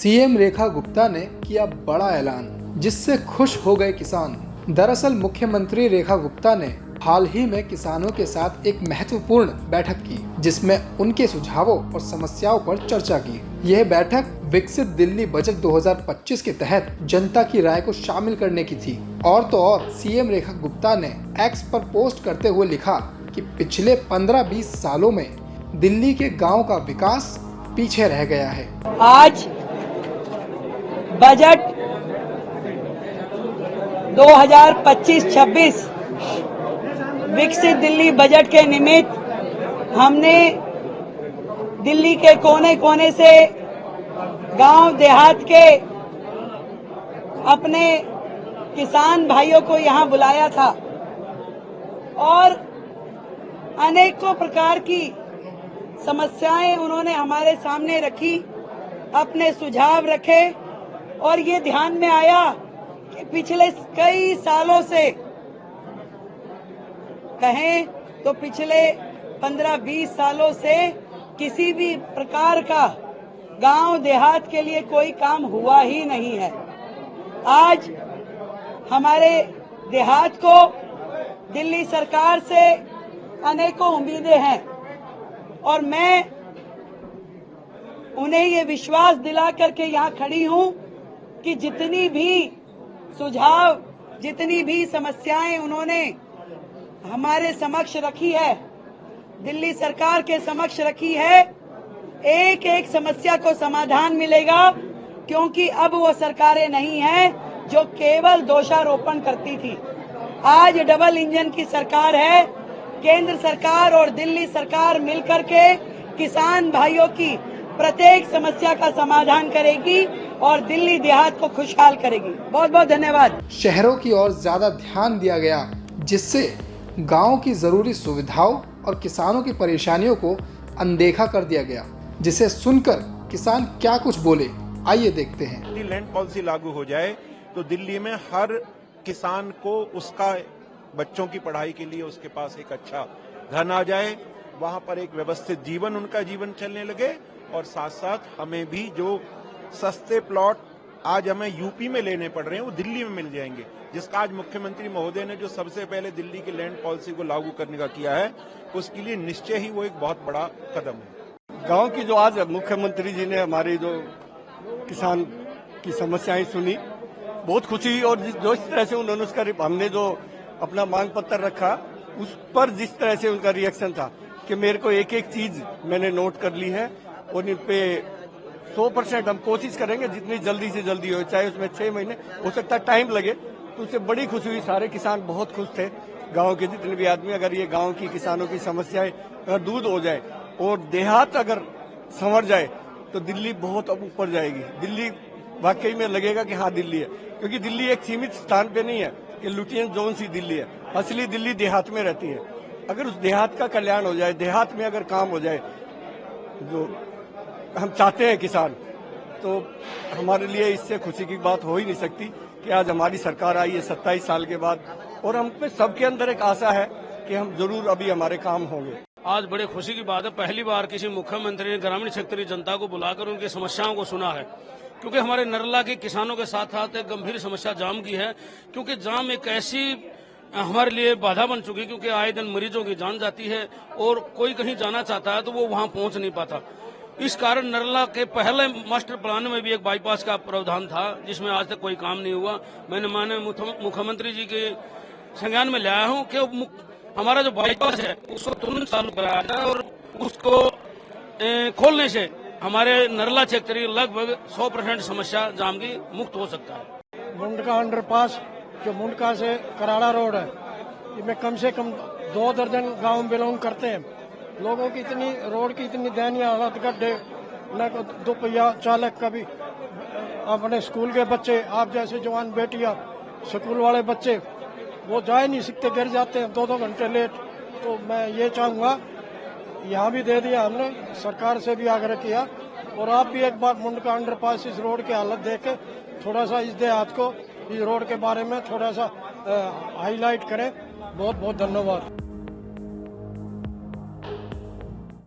CM Rekha Gupta ने किया बड़ा ऐलान, जिससे खुश हो गए किसान। दरअसल मुख्यमंत्री रेखा गुप्ता ने हाल ही में किसानों के साथ एक महत्वपूर्ण बैठक की, जिसमें उनके सुझावों और समस्याओं पर चर्चा की। यह बैठक विकसित दिल्ली बजट 2025 के तहत जनता की राय को शामिल करने की थी। और तो और सीएम रेखा गुप्ता ने एक्स पर पोस्ट करते हुए लिखा कि पिछले 15-20 सालों में दिल्ली के गाँव का विकास पीछे रह गया है। आज बजट 2025-26 विकसित दिल्ली बजट के निमित्त हमने दिल्ली के कोने कोने से गांव देहात के अपने किसान भाइयों को यहां बुलाया था और अनेकों प्रकार की समस्याएं उन्होंने हमारे सामने रखी, अपने सुझाव रखे और ये ध्यान में आया कि पिछले कई सालों से कहें तो पिछले 15-20 सालों से किसी भी प्रकार का गांव देहात के लिए कोई काम हुआ ही नहीं है। आज हमारे देहात को दिल्ली सरकार से अनेकों उम्मीदें हैं और मैं उन्हें ये विश्वास दिला करके यहाँ खड़ी हूँ कि जितनी भी सुझाव, जितनी भी समस्याएं उन्होंने हमारे समक्ष रखी है, दिल्ली सरकार के समक्ष रखी है, एक एक समस्या को समाधान मिलेगा, क्योंकि अब वो सरकारें नहीं हैं जो केवल दोषारोपण करती थी। आज डबल इंजन की सरकार है। केंद्र सरकार और दिल्ली सरकार मिलकर के किसान भाइयों की प्रत्येक समस्या का समाधान करेगी और दिल्ली देहात को खुशहाल करेगी। बहुत बहुत धन्यवाद। शहरों की ओर ज्यादा ध्यान दिया गया, जिससे गांव की जरूरी सुविधाओं और किसानों की परेशानियों को अनदेखा कर दिया गया, जिसे सुनकर किसान क्या कुछ बोले, आइए देखते हैं। दिल्ली लैंड पॉलिसी लागू हो जाए तो दिल्ली में हर किसान को उसका बच्चों की पढ़ाई के लिए उसके पास एक अच्छा धन आ जाए, वहां पर एक व्यवस्थित जीवन, उनका जीवन चलने लगे और साथ साथ हमें भी जो सस्ते प्लॉट आज हमें यूपी में लेने पड़ रहे हैं वो दिल्ली में मिल जाएंगे, जिसका आज मुख्यमंत्री महोदय ने जो सबसे पहले दिल्ली की लैंड पॉलिसी को लागू करने का किया है, उसके लिए निश्चय ही वो एक बहुत बड़ा कदम है। गांव की जो आज मुख्यमंत्री जी ने हमारी जो किसान की समस्याएं सुनी, बहुत खुशी हुई और जिस तरह से उन्होंने उसका हमने जो अपना मांग पत्र रखा उस पर जिस तरह से उनका रिएक्शन था कि मेरे को एक एक चीज मैंने नोट कर ली है और इन पे 100% हम कोशिश करेंगे जितनी जल्दी से जल्दी हो, चाहे उसमें 6 महीने हो सकता है टाइम लगे, तो उससे बड़ी खुशी हुई। सारे किसान बहुत खुश थे, गांव के जितने भी आदमी। अगर ये गांव की किसानों की समस्याएं अगर दूर हो जाए और देहात अगर संवर जाए तो दिल्ली बहुत अब ऊपर जाएगी। दिल्ली वाकई में लगेगा कि हाँ दिल्ली है, क्योंकि दिल्ली एक सीमित स्थान पे नहीं है कि लुटियन जोन सी दिल्ली है। असली दिल्ली देहात में रहती है। अगर उस देहात का कल्याण हो जाए, देहात में अगर काम हो जाए जो हम चाहते हैं किसान, तो हमारे लिए इससे खुशी की बात हो ही नहीं सकती कि आज हमारी सरकार आई है 27 साल के बाद और हम पे सबके अंदर एक आशा है कि हम जरूर अभी हमारे काम होंगे। आज बड़े खुशी की बात है, पहली बार किसी मुख्यमंत्री ने ग्रामीण क्षेत्र की जनता को बुलाकर उनकी समस्याओं को सुना है, क्योंकि हमारे नरला के किसानों के साथ साथ एक गंभीर समस्या जाम की है, क्योंकि जाम एक ऐसी हमारे लिए बाधा बन चुकी, क्योंकि आए दिन मरीजों की जान जाती है और कोई कहीं जाना चाहता है तो वो वहां पहुंच नहीं पाता। इस कारण नरला के पहले मास्टर प्लान में भी एक बाईपास का प्रावधान था, जिसमें आज तक कोई काम नहीं हुआ। मैंने माननीय मुख्यमंत्री जी के संज्ञान में लाया हूं कि हमारा जो बाईपास है उसको तुरंत चालू कराया जाए और उसको खोलने से हमारे नरला क्षेत्र की लगभग 100% समस्या जाम की मुक्त हो सकता है। मुंडका अंडरपास जो मुंडका से कराड़ा रोड है, इसमें कम से कम 2 दर्जन गांव बिलोंग करते हैं। लोगों की इतनी रोड की इतनी दयनीय हालत, गड्ढे, न दो पहिया चालक का भी, अपने स्कूल के बच्चे, आप जैसे जवान बेटियां, स्कूल वाले बच्चे, वो जा ही नहीं सकते, गिर जाते हैं 2-2 घंटे लेट। तो मैं ये चाहूंगा, यहाँ भी दे दिया हमने, सरकार से भी आग्रह किया, और आप भी एक बार मुंडका अंडरपास इस रोड की हालत देख के थोड़ा सा इस देहात को, इस रोड के बारे में थोड़ा सा हाईलाइट करें। बहुत बहुत धन्यवाद।